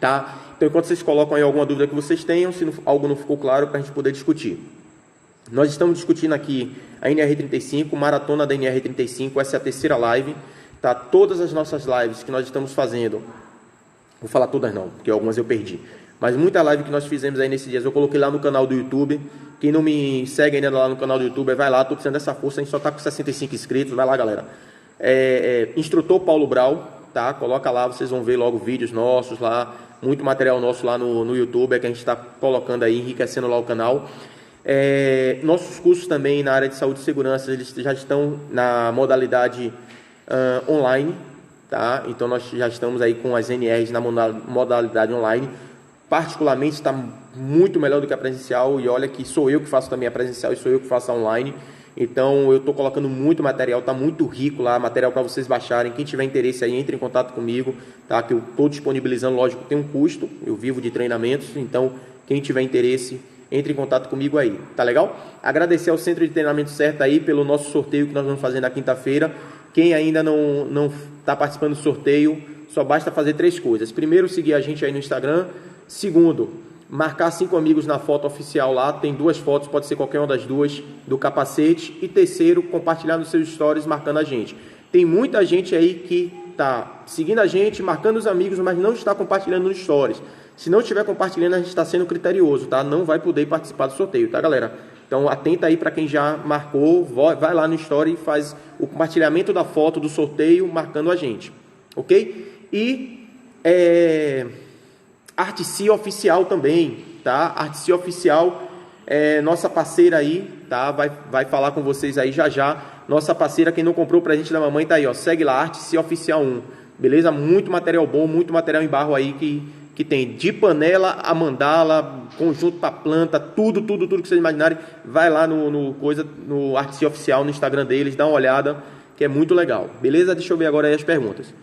Tá? Então, enquanto vocês colocam aí alguma dúvida que vocês tenham, se algo não ficou claro, para a gente poder discutir. Nós estamos discutindo aqui a NR35, maratona da NR35, essa é a terceira live, tá? Todas as nossas lives que nós estamos fazendo, Vou falar todas não, porque algumas eu perdi. Mas muita live que nós fizemos aí nesses dias, eu coloquei lá no canal do YouTube. Quem não me segue ainda lá no canal do YouTube, vai lá, tô precisando dessa força, a gente só tá com 65 inscritos, vai lá, galera. Instrutor Paulo Brau, tá? Coloca lá, vocês vão ver logo vídeos nossos lá, muito material nosso lá no YouTube, que a gente está colocando aí, enriquecendo lá o canal. Nossos cursos também na área de saúde e segurança, eles já estão na modalidade online, tá? Então nós já estamos aí com as NRs na modalidade online. Particularmente está muito melhor do que a presencial, e olha que sou eu que faço também a presencial e sou eu que faço a online. Então eu estou colocando muito material, está muito rico lá, material para vocês baixarem. Quem tiver interesse aí, entre em contato comigo, tá? Que eu estou disponibilizando, lógico, tem um custo, eu vivo de treinamentos, então quem tiver interesse, entre em contato comigo aí, tá legal? Agradecer ao Centro de Treinamento Certo aí pelo nosso sorteio que nós vamos fazer na quinta-feira. Quem ainda não está participando do sorteio, só basta fazer 3 coisas. Primeiro, seguir a gente aí no Instagram. Segundo, marcar 5 amigos na foto oficial lá, tem 2 fotos, pode ser qualquer uma das 2, do capacete. E terceiro, compartilhar nos seus stories marcando a gente. Tem muita gente aí que está seguindo a gente, marcando os amigos, mas não está compartilhando nos stories. Se não estiver compartilhando, a gente está sendo criterioso, tá? Não vai poder participar do sorteio, tá, galera? Então, atenta aí para quem já marcou, vai lá no story e faz o compartilhamento da foto do sorteio marcando a gente, ok? E Artecia Oficial também, tá? Artecia Oficial é nossa parceira aí, tá? Vai falar com vocês aí já. Nossa parceira, quem não comprou o presente da mamãe, tá aí, ó. Segue lá, Artecia Oficial 1, beleza? Muito material bom, muito material em barro aí que tem de panela a mandala, conjunto para planta, tudo que vocês imaginarem. Vai lá no Artecia Oficial, no Instagram deles, dá uma olhada, que é muito legal, beleza? Deixa eu ver agora aí as perguntas.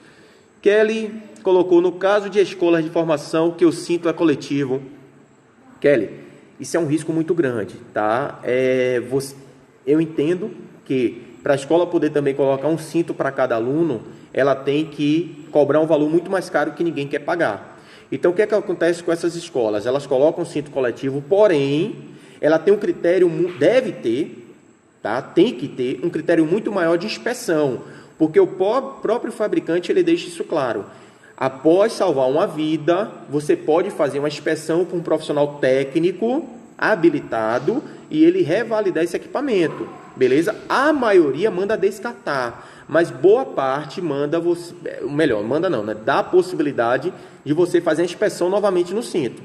Kelly colocou: no caso de escolas de formação, que eu sinto é coletivo. Kelly, isso é um risco muito grande, tá? Eu entendo que para a escola poder também colocar um cinto para cada aluno, ela tem que cobrar um valor muito mais caro que ninguém quer pagar. Então, o que é que acontece com essas escolas? Elas colocam um cinto coletivo, porém, ela tem um critério, deve ter, tá? Tem que ter um critério muito maior de inspeção, porque o próprio fabricante ele deixa isso claro. Após salvar uma vida, você pode fazer uma inspeção com um profissional técnico habilitado e ele revalidar esse equipamento, beleza? A maioria manda descartar, mas boa parte manda você, manda não, né? Dá a possibilidade de você fazer a inspeção novamente no cinto,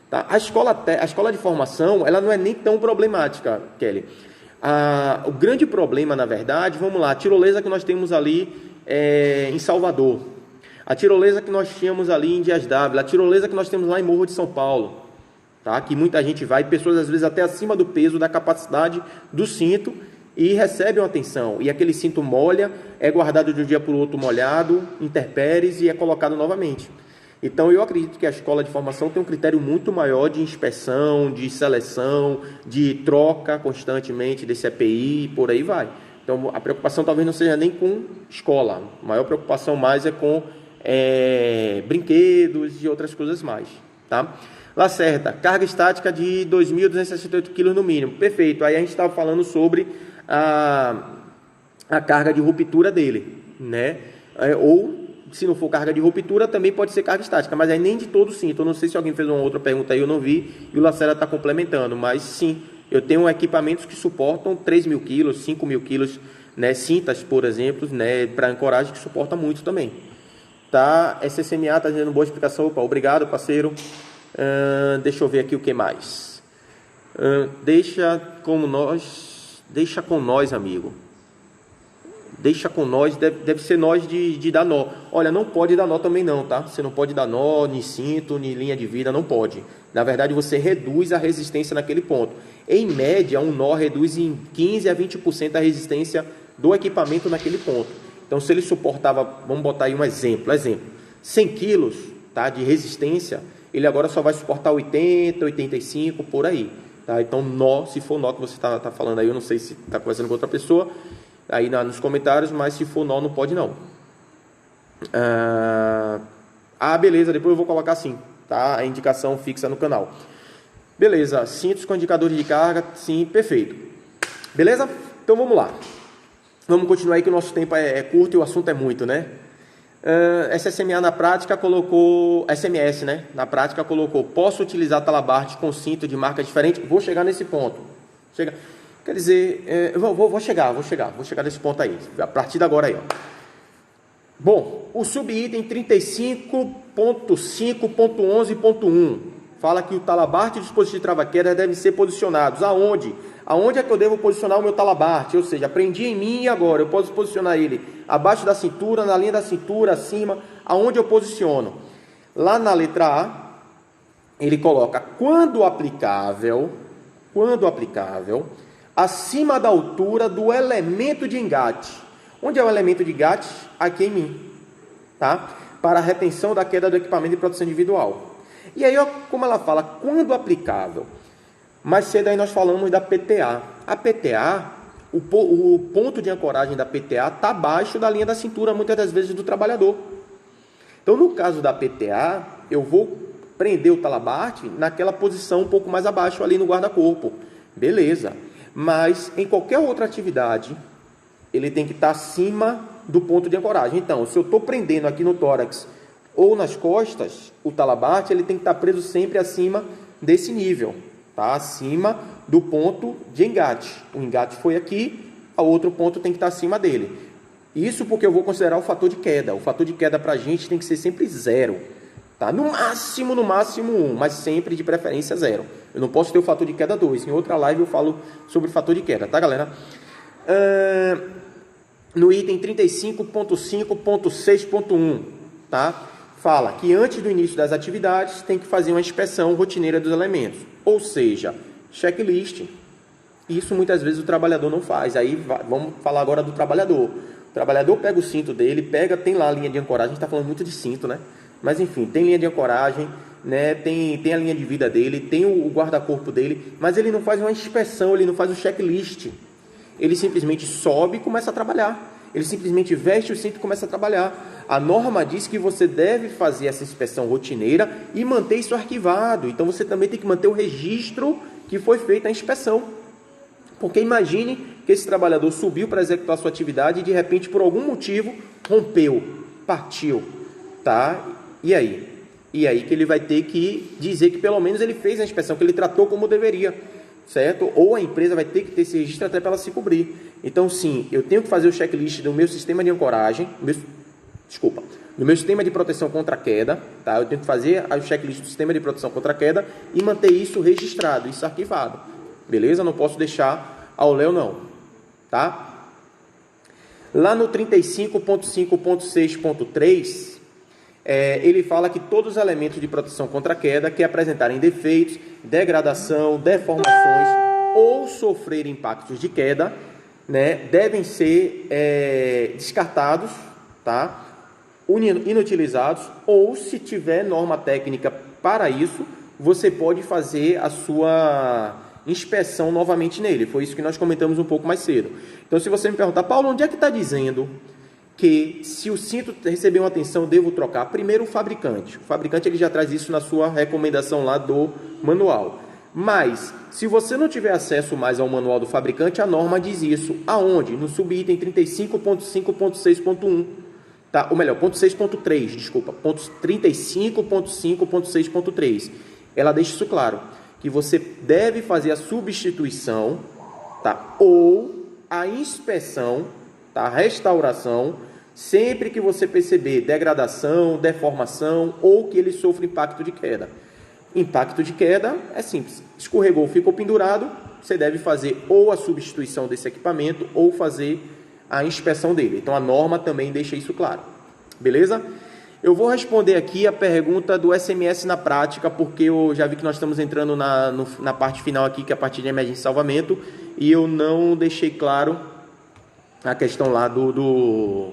tá? A escola de formação, ela não é nem tão problemática, Kelly. O grande problema, na verdade, vamos lá, a tirolesa que nós temos ali em Salvador, a tirolesa que nós tínhamos ali em Dias Dávila, a tirolesa que nós temos lá em Morro de São Paulo, tá? Que muita gente vai, pessoas às vezes até acima do peso, da capacidade do cinto, e recebem uma atenção, e aquele cinto molha, é guardado de um dia para o outro molhado, intempéries, e é colocado novamente. Então eu acredito que a escola de formação tem um critério muito maior de inspeção, de seleção, de troca constantemente desse EPI, e por aí vai. Então a preocupação talvez não seja nem com escola, a maior preocupação mais é com brinquedos e outras coisas mais, tá? Lacerda, carga estática de 2.268 kg no mínimo, perfeito. Aí a gente estava falando sobre a carga de ruptura dele, né? Ou se não for carga de ruptura, também pode ser carga estática, mas aí nem de todo sim. Então não sei se alguém fez uma outra pergunta aí, eu não vi, e o Lacerda está complementando, mas sim, eu tenho equipamentos que suportam 3.000 kg, 5.000 kg, né? Cintas, por exemplo, né? Para ancoragem, que suporta muito também. Tá? SSMA está dando boa explicação. Opa, obrigado, parceiro. Deixa eu ver aqui o que mais. Deixa com nós, amigo. Deixa com nós, deve ser nós de dar nó. Olha, não pode dar nó também não, tá? Você não pode dar nó, nem cinto, nem linha de vida, não pode. Na verdade, você reduz a resistência naquele ponto. Em média, um nó reduz em 15 a 20% a resistência do equipamento naquele ponto. Então, se ele suportava, vamos botar aí um exemplo, 100 quilos, tá, de resistência, ele agora só vai suportar 80, 85, por aí. Tá? Então, nó, se for nó que você está falando aí, eu não sei se está conversando com outra pessoa, aí nos comentários, mas se for nó, não pode não. Beleza, depois eu vou colocar assim, tá? A indicação fixa no canal. Beleza, cintos com indicadores de carga, sim, perfeito. Beleza? Então, vamos lá. Vamos continuar aí que o nosso tempo é curto e o assunto é muito, né? SMA na prática colocou, SMS, né? Na prática colocou, posso utilizar talabarte com cinto de marca diferente? Vou chegar nesse ponto. Quer dizer, vou chegar nesse ponto aí, a partir de agora aí, ó. Bom, o subitem 35.5.11.1 fala que o talabarte e o dispositivo de trava-queda devem ser posicionados aonde? Aonde é que eu devo posicionar o meu talabarte? Ou seja, aprendi em mim e agora eu posso posicionar ele abaixo da cintura, na linha da cintura, acima, aonde eu posiciono? Lá na letra A, ele coloca quando aplicável, acima da altura do elemento de engate. Onde é o elemento de engate? Aqui em mim, tá? Para a retenção da queda do equipamento de proteção individual. E aí, ó, como ela fala, quando aplicável. Mais cedo aí nós falamos da PTA. A PTA, o ponto de ancoragem da PTA está abaixo da linha da cintura, muitas das vezes, do trabalhador. Então, no caso da PTA, eu vou prender o talabarte naquela posição um pouco mais abaixo ali no guarda-corpo. Beleza. Mas, em qualquer outra atividade, ele tem que estar acima do ponto de ancoragem. Então, se eu estou prendendo aqui no tórax ou nas costas, o talabarte ele tem que estar preso sempre acima desse nível. Tá? Acima do ponto de engate. O engate foi aqui, o outro ponto tem que estar acima dele. Isso porque eu vou considerar o fator de queda. O fator de queda para a gente tem que ser sempre 0. Tá? No máximo 1, mas sempre de preferência 0. Eu não posso ter o fator de queda 2. Em outra live eu falo sobre o fator de queda, tá, galera? No item 35.5.6.1, tá? Fala que antes do início das atividades tem que fazer uma inspeção rotineira dos elementos, ou seja, checklist. Isso muitas vezes o trabalhador não faz. Aí vamos falar agora do trabalhador. O trabalhador pega o cinto dele, tem lá a linha de ancoragem, a gente está falando muito de cinto, né? Mas enfim, tem linha de ancoragem, né? Tem a linha de vida dele, tem o guarda-corpo dele, mas ele não faz uma inspeção, ele não faz o checklist. Ele simplesmente sobe e começa a trabalhar. Ele simplesmente veste o cinto e começa a trabalhar. A norma diz que você deve fazer essa inspeção rotineira e manter isso arquivado. Então, você também tem que manter o registro que foi feita a inspeção. Porque imagine que esse trabalhador subiu para executar a sua atividade e, de repente, por algum motivo, rompeu, partiu. Tá? E aí? E aí que ele vai ter que dizer que, pelo menos, ele fez a inspeção, que ele tratou como deveria. Certo? Ou a empresa vai ter que ter esse registro até para ela se cobrir. Então, sim, eu tenho que fazer o checklist do meu sistema de ancoragem, do meu sistema de proteção contra queda, tá? Eu tenho que fazer o checklist do sistema de proteção contra queda e manter isso registrado, isso arquivado. Beleza? Não posso deixar ao léu, não. Tá? Lá no 35.5.6.3, ele fala que todos os elementos de proteção contra queda que apresentarem defeitos, degradação, deformações ou sofrer impactos de queda, né, devem ser descartados, tá? Inutilizados, ou se tiver norma técnica para isso, você pode fazer a sua inspeção novamente nele. Foi isso que nós comentamos um pouco mais cedo. Então, se você me perguntar, Paulo, onde é que está dizendo que se o cinto receber uma tensão, devo trocar? Primeiro, o fabricante. O fabricante ele já traz isso na sua recomendação lá do manual. Mas, se você não tiver acesso mais ao manual do fabricante, a norma diz isso. Aonde? No subitem 35.5.6.1. Tá? Ou melhor, ponto 6.3, desculpa. Ponto 35.5.6.3. Ela deixa isso claro. Que você deve fazer a substituição, tá? Ou a inspeção, tá? Restauração, sempre que você perceber degradação, deformação ou que ele sofra impacto de queda. Impacto de queda é simples. Escorregou, ficou pendurado, você deve fazer ou a substituição desse equipamento ou fazer a inspeção dele. Então, a norma também deixa isso claro. Beleza? Eu vou responder aqui a pergunta do SMS na prática, porque eu já vi que nós estamos entrando na parte final aqui, que é a parte de emergência e salvamento, e eu não deixei claro a questão lá do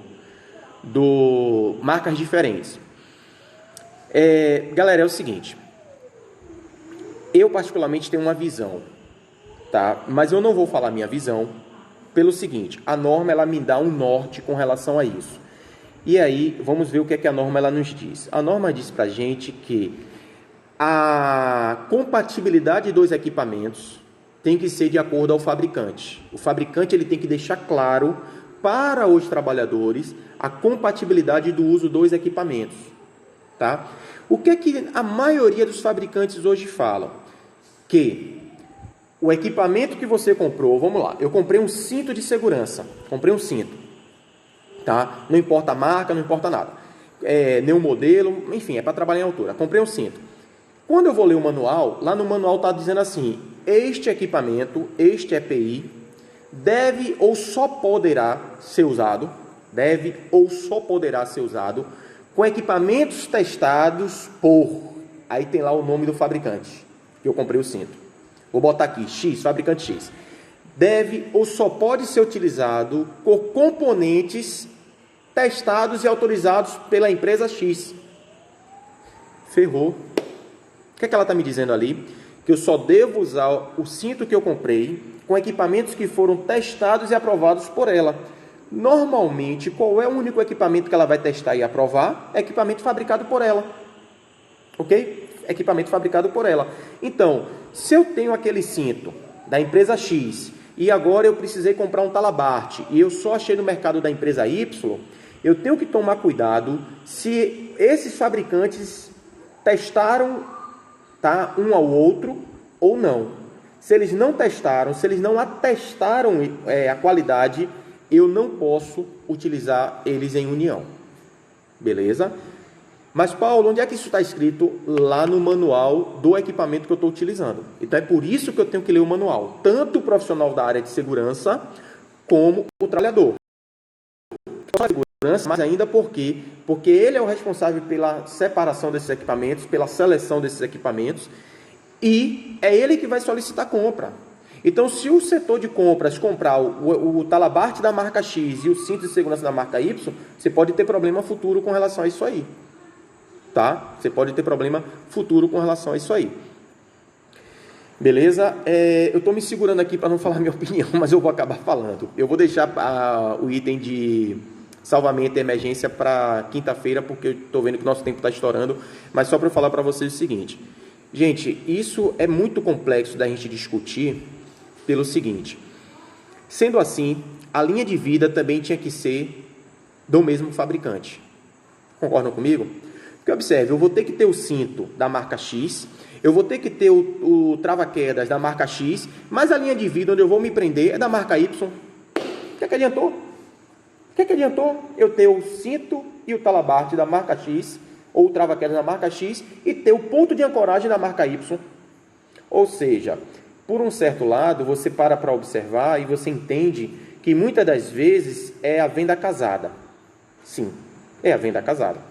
marcas diferentes. Galera, é o seguinte. Eu, particularmente, tenho uma visão, tá? Mas eu não vou falar minha visão pelo seguinte. A norma, ela me dá um norte com relação a isso. E aí, vamos ver o que é que a norma ela nos diz. A norma diz pra gente que a compatibilidade dos equipamentos tem que ser de acordo ao fabricante. O fabricante ele tem que deixar claro para os trabalhadores a compatibilidade do uso dos equipamentos. Tá? O que é que a maioria dos fabricantes hoje falam? Que o equipamento que você comprou, vamos lá, eu comprei um cinto de segurança, comprei um cinto, tá? Não importa a marca, não importa nada, nem o modelo, enfim, é para trabalhar em altura, comprei um cinto. Quando eu vou ler o manual, lá no manual está dizendo assim, este equipamento, este EPI, deve ou só poderá ser usado, com equipamentos testados por, aí tem lá o nome do fabricante, que eu comprei o cinto. Vou botar aqui, X, fabricante X. Deve ou só pode ser utilizado por componentes testados e autorizados pela empresa X. Ferrou. O que é que ela está me dizendo ali? Que eu só devo usar o cinto que eu comprei com equipamentos que foram testados e aprovados por ela. Normalmente, qual é o único equipamento que ela vai testar e aprovar? É equipamento fabricado por ela. Ok? Equipamento fabricado por ela. Então, se eu tenho aquele cinto da empresa X e agora eu precisei comprar um talabarte e eu só achei no mercado da empresa Y, eu tenho que tomar cuidado se esses fabricantes testaram, tá, um ao outro ou não. Se eles não testaram, se eles não atestaram a qualidade, eu não posso utilizar eles em união. Beleza? Mas, Paulo, onde é que isso está escrito? Lá no manual do equipamento que eu estou utilizando. Então, é por isso que eu tenho que ler o manual. Tanto o profissional da área de segurança, como o trabalhador. Segurança, mas ainda por quê? Porque ele é o responsável pela separação desses equipamentos, pela seleção desses equipamentos, e é ele que vai solicitar compra. Então, se o setor de compras comprar o talabarte da marca X e o cinto de segurança da marca Y, você pode ter problema futuro com relação a isso aí. Tá? Você pode ter problema futuro com relação a isso aí. Beleza? Eu estou me segurando aqui para não falar minha opinião, mas eu vou acabar falando. Eu vou deixar o item de salvamento e emergência para quinta-feira, porque eu estou vendo que nosso tempo está estourando, mas só para eu falar para vocês o seguinte. Gente, isso é muito complexo da gente discutir pelo seguinte. Sendo assim, a linha de vida também tinha que ser do mesmo fabricante. Concordam comigo? Porque observe, eu vou ter que ter o cinto da marca X, eu vou ter que ter o trava-quedas da marca X, mas a linha de vida onde eu vou me prender é da marca Y. O que é que adiantou? O que é que adiantou eu ter o cinto e o talabarte da marca X, ou o trava-quedas da marca X, e ter o ponto de ancoragem da marca Y? Ou seja, por um certo lado, você para observar e você entende que muitas das vezes é a venda casada. Sim, é a venda casada.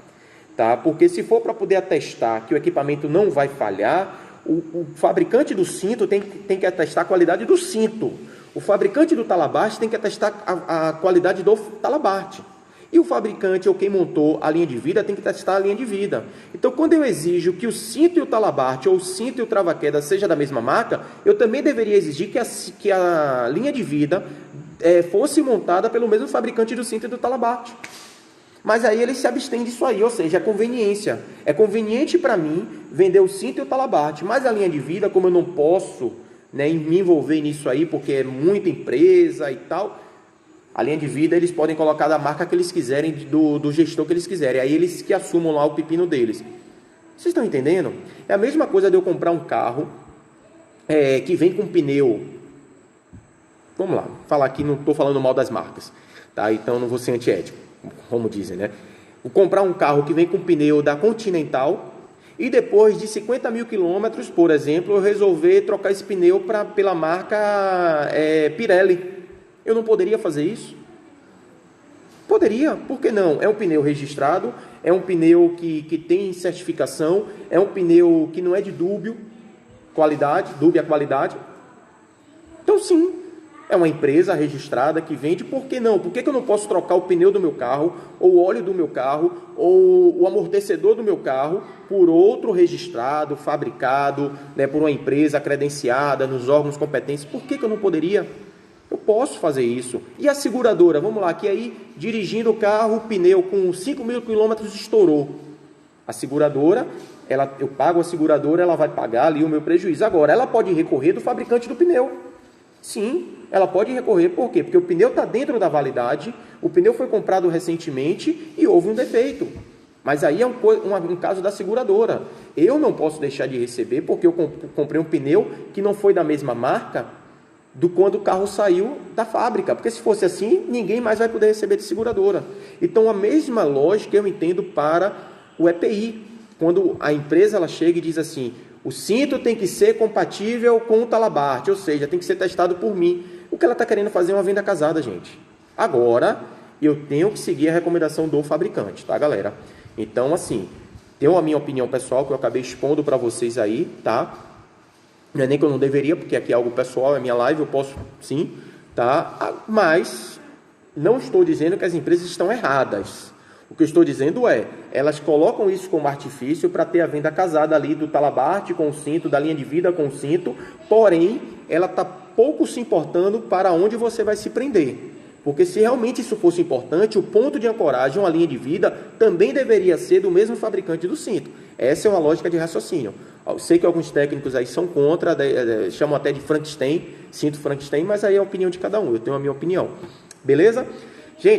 Tá? Porque se for para poder atestar que o equipamento não vai falhar, o fabricante do cinto tem que atestar a qualidade do cinto. O fabricante do talabarte tem que atestar a qualidade do talabarte. E o fabricante ou quem montou a linha de vida tem que testar a linha de vida. Então, quando eu exijo que o cinto e o talabarte, ou o cinto e o trava-queda seja da mesma marca, eu também deveria exigir que a linha de vida fosse montada pelo mesmo fabricante do cinto e do talabarte. Mas aí ele se abstém disso aí, ou seja, é conveniência. É conveniente para mim vender o cinto e o talabarte, mas a linha de vida, como eu não posso, né, me envolver nisso aí, porque é muita empresa e tal, a linha de vida eles podem colocar da marca que eles quiserem, do gestor que eles quiserem, aí eles que assumam lá o pepino deles. Vocês estão entendendo? É a mesma coisa de eu comprar um carro que vem com pneu. Vamos lá, falar aqui, não estou falando mal das marcas, tá? Então não vou ser antiético, como dizem, né? Vou comprar um carro que vem com pneu da Continental e depois de 50 mil quilômetros, por exemplo, eu resolver trocar esse pneu pela marca Pirelli. Eu não poderia fazer isso? Poderia, por que não? É um pneu registrado, é um pneu que tem certificação, é um pneu que não é de dúbia qualidade. Então sim, é uma empresa registrada que vende, por que não? Por que eu não posso trocar o pneu do meu carro, ou o óleo do meu carro, ou o amortecedor do meu carro por outro registrado, fabricado, né, por uma empresa credenciada nos órgãos competentes? Por que eu não poderia? Eu posso fazer isso. E a seguradora? Vamos lá, que aí, dirigindo o carro, o pneu com 5 mil quilômetros estourou. A seguradora, eu pago a seguradora, ela vai pagar ali o meu prejuízo. Agora, ela pode recorrer do fabricante do pneu. Sim, ela pode recorrer, por quê? Porque o pneu está dentro da validade, o pneu foi comprado recentemente e houve um defeito. Mas aí é um caso da seguradora. Eu não posso deixar de receber porque eu comprei um pneu que não foi da mesma marca do quando o carro saiu da fábrica. Porque se fosse assim, ninguém mais vai poder receber de seguradora. Então, a mesma lógica eu entendo para o EPI. Quando a empresa ela chega e diz assim, o cinto tem que ser compatível com o talabarte, ou seja, tem que ser testado por mim. O que ela está querendo fazer é uma venda casada, gente. Agora, eu tenho que seguir a recomendação do fabricante, tá, galera? Então, assim, tenho a minha opinião pessoal que eu acabei expondo para vocês aí, tá? Não é nem que eu não deveria, porque aqui é algo pessoal, é minha live, eu posso sim, tá? Mas não estou dizendo que as empresas estão erradas. O que eu estou dizendo é, elas colocam isso como artifício para ter a venda casada ali do talabarte com o cinto, da linha de vida com o cinto, porém, ela está pouco se importando para onde você vai se prender. Porque se realmente isso fosse importante, o ponto de ancoragem, uma linha de vida, também deveria ser do mesmo fabricante do cinto. Essa é uma lógica de raciocínio. Eu sei que alguns técnicos aí são contra, chamam até de Frankenstein, cinto Frankenstein, mas aí é a opinião de cada um, eu tenho a minha opinião. Beleza? Gente,